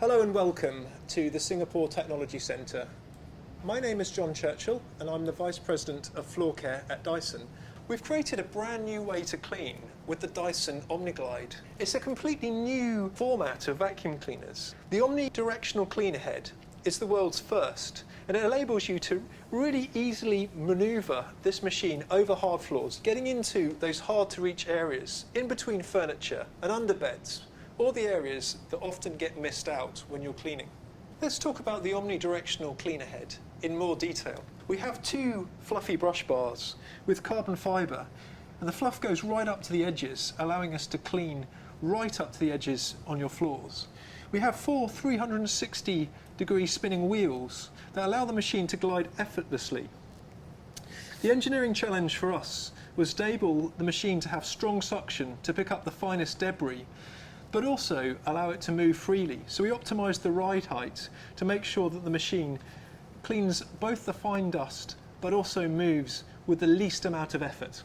Hello and welcome to the Singapore Technology Centre. My name is John Churchill and I'm the Vice President of Floor Care at Dyson. We've created a brand new way to clean with the Dyson OmniGlide. It's a completely new format of vacuum cleaners. The omnidirectional cleaner head is the world's first, and it enables you to really easily manoeuvre this machine over hard floors, getting into those hard to reach areas in between furniture and under beds, or the areas that often get missed out when you're cleaning. Let's talk about the omnidirectional cleaner head in more detail. We have two fluffy brush bars with carbon fibre, and the fluff goes right up to the edges, allowing us to clean right up to the edges on your floors. We have four 360-degree spinning wheels that allow the machine to glide effortlessly. The engineering challenge for us was to enable the machine to have strong suction to pick up the finest debris, but also allow it to move freely. So we optimised the ride height to make sure that the machine cleans both the fine dust but also moves with the least amount of effort.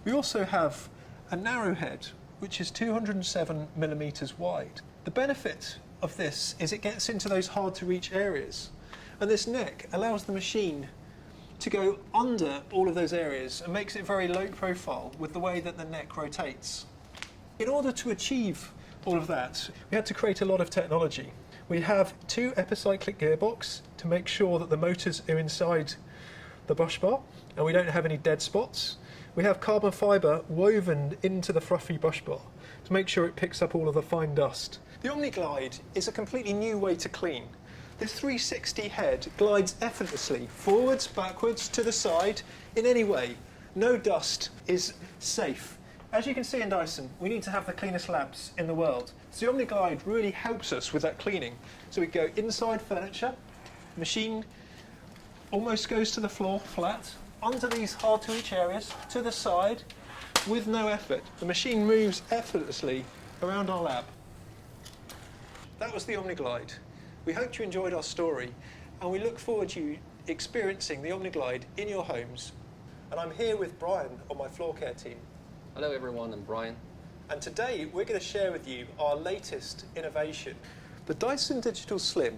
We also have a narrow head which is 207 millimetres wide. The benefit of this is it gets into those hard to reach areas, and this neck allows the machine to go under all of those areas and makes it very low profile with the way that the neck rotates. In order to achieve all of that, we had to create a lot of technology. We have two epicyclic gearbox to make sure that the motors are inside the brush bar and we don't have any dead spots. We have carbon fibre woven into the fluffy brush bar to make sure it picks up all of the fine dust. The OmniGlide is a completely new way to clean. This 360 head glides effortlessly, forwards, backwards, to the side, in any way. No dust is safe. As you can see in Dyson, we need to have the cleanest labs in the world. So the OmniGlide really helps us with that cleaning. So we go inside furniture, machine almost goes to the floor flat, under these hard to reach areas, to the side, with no effort. The machine moves effortlessly around our lab. That was the OmniGlide. We hope you enjoyed our story, and we look forward to you experiencing the OmniGlide in your homes. And I'm here with Brian on my floor care team. Hello everyone, I'm Brian. And today we're going to share with you our latest innovation. The Dyson Digital Slim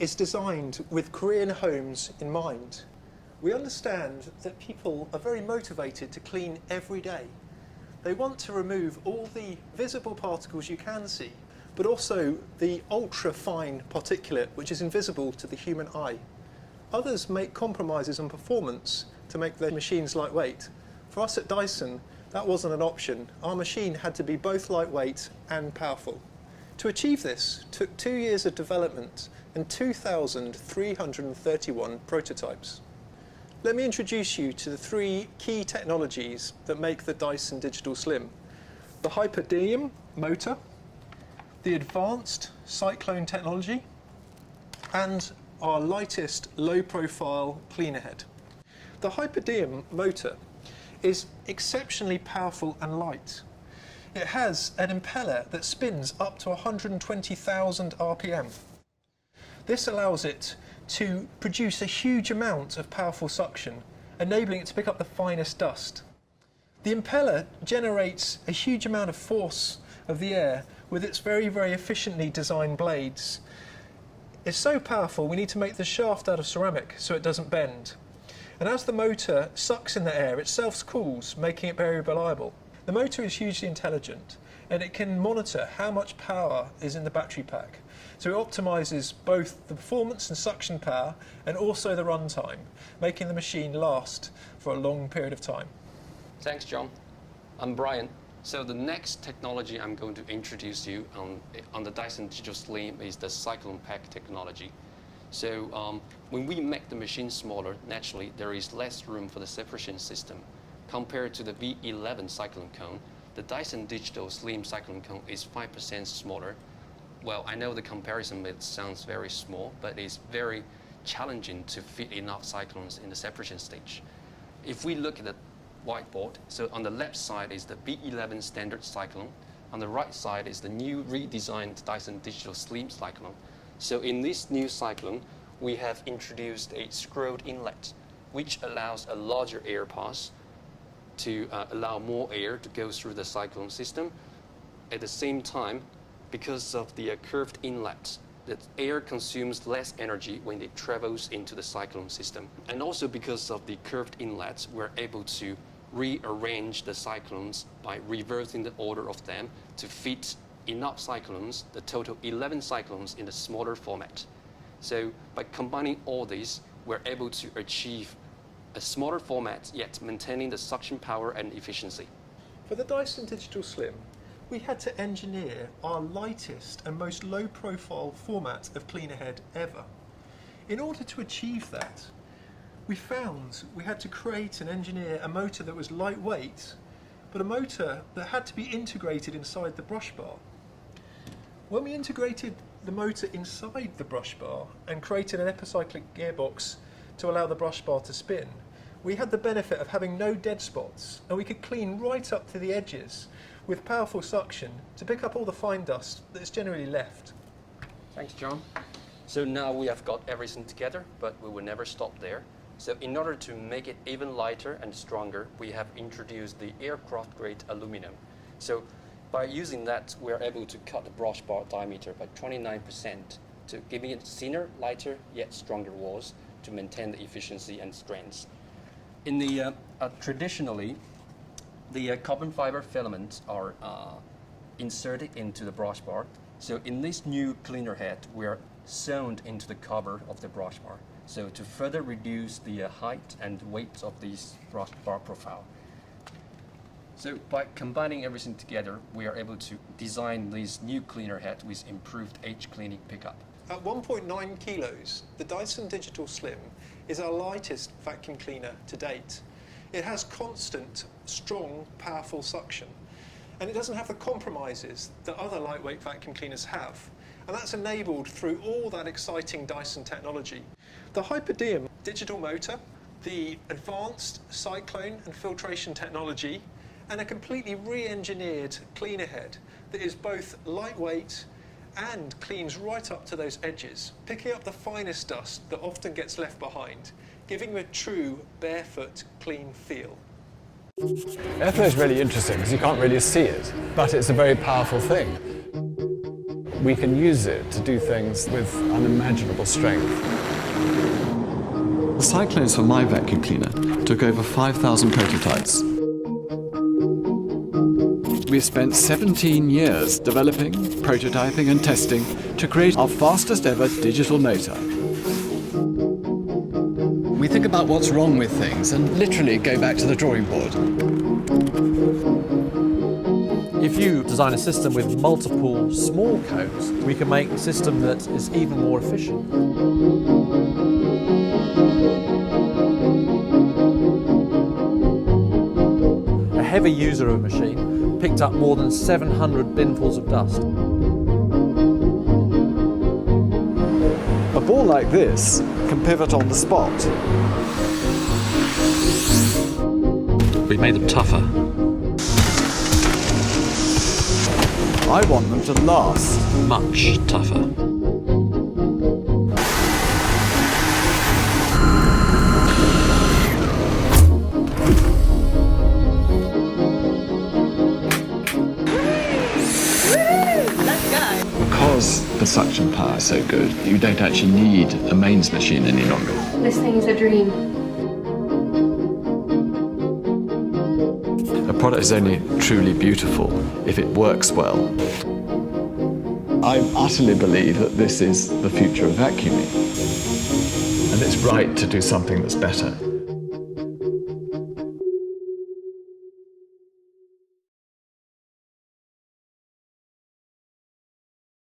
is designed with Korean homes in mind. We understand that people are very motivated to clean every day. They want to remove all the visible particles you can see, but also the ultra-fine particulate which is invisible to the human eye. Others make compromises on performance to make their machines lightweight. For us at Dyson, that wasn't an option. Our machine had to be both lightweight and powerful. To achieve this took 2 years of development and 2,331 prototypes. Let me introduce you to the three key technologies that make the Dyson Digital Slim: the Hyperidium motor, the advanced cyclone technology, and our lightest low-profile cleaner head. The Hyperidium motor is exceptionally powerful and light. It has an impeller that spins up to 120,000 RPM. This allows it to produce a huge amount of powerful suction, enabling it to pick up the finest dust. The impeller generates a huge amount of force of the air with its very, very efficiently designed blades. It's so powerful we need to make the shaft out of ceramic so it doesn't bend. And as the motor sucks in the air, it self-cools, making it very reliable. The motor is hugely intelligent, and it can monitor how much power is in the battery pack. So it optimises both the performance and suction power, and also the runtime, making the machine last for a long period of time. Thanks, John. I'm Brian. So the next technology I'm going to introduce you on the Dyson Digital Slim is the Cyclone Pack technology. So when we make the machine smaller, naturally there is less room for the separation system. Compared to the V11 cyclone cone, the Dyson Digital Slim cyclone cone is 5% smaller. Well, I know the comparison it sounds very small, but it's very challenging to fit enough cyclones in the separation stage. If we look at the whiteboard, so on the left side is the V11 standard cyclone, on the right side is the new redesigned Dyson Digital Slim cyclone. So in this new cyclone, we have introduced a scrolled inlet, which allows a larger air pass to allow more air to go through the cyclone system. At the same time, because of the curved inlet, the air consumes less energy when it travels into the cyclone system. And also because of the curved inlets, we're able to rearrange the cyclones by reversing the order of them to fit enough cyclones, the total 11 cyclones, in a smaller format. So by combining all these, we're able to achieve a smaller format, yet maintaining the suction power and efficiency. For the Dyson Digital Slim, we had to engineer our lightest and most low-profile format of cleaner head ever. In order to achieve that, we found we had to create and engineer a motor that was lightweight, but a motor that had to be integrated inside the brush bar. When we integrated the motor inside the brush bar and created an epicyclic gearbox to allow the brush bar to spin, we had the benefit of having no dead spots, and we could clean right up to the edges with powerful suction to pick up all the fine dust that's generally left. Thanks, John. So now we have got everything together, but we will never stop there. So in order to make it even lighter and stronger, we have introduced the aircraft-grade aluminum. So by using that, we're able to cut the brush bar diameter by 29%, to giving it thinner, lighter, yet stronger walls to maintain the efficiency and strength. In the traditionally, the carbon fiber filaments are inserted into the brush bar. So in this new cleaner head, we're sewn into the cover of the brush bar, so to further reduce the height and weight of this brush bar profile. So by combining everything together, we are able to design this new cleaner head with improved edge cleaning pickup. At 1.9 kilos, the Dyson Digital Slim is our lightest vacuum cleaner to date. It has constant, strong, powerful suction, and it doesn't have the compromises that other lightweight vacuum cleaners have. And that's enabled through all that exciting Dyson technology. The Hyperdiem digital motor, the advanced cyclone and filtration technology, and a completely re-engineered cleaner head that is both lightweight and cleans right up to those edges, picking up the finest dust that often gets left behind, giving you a true barefoot clean feel. Airflow is really interesting because you can't really see it, but it's a very powerful thing. We can use it to do things with unimaginable strength. The cyclones for my vacuum cleaner took over 5,000 prototypes. We've spent 17 years developing, prototyping and testing to create our fastest ever digital motor. We think about what's wrong with things and literally go back to the drawing board. If you design a system with multiple small codes, we can make a system that is even more efficient. A heavy user of a machine picked up more than 700 binfuls of dust. A ball like this can pivot on the spot. We've made them tougher. I want them to last. Much tougher. Because the suction power is so good, you don't actually need a mains machine any longer. This thing is a dream. A product is only truly beautiful if it works well. I utterly believe that this is the future of vacuuming. And it's right to do something that's better.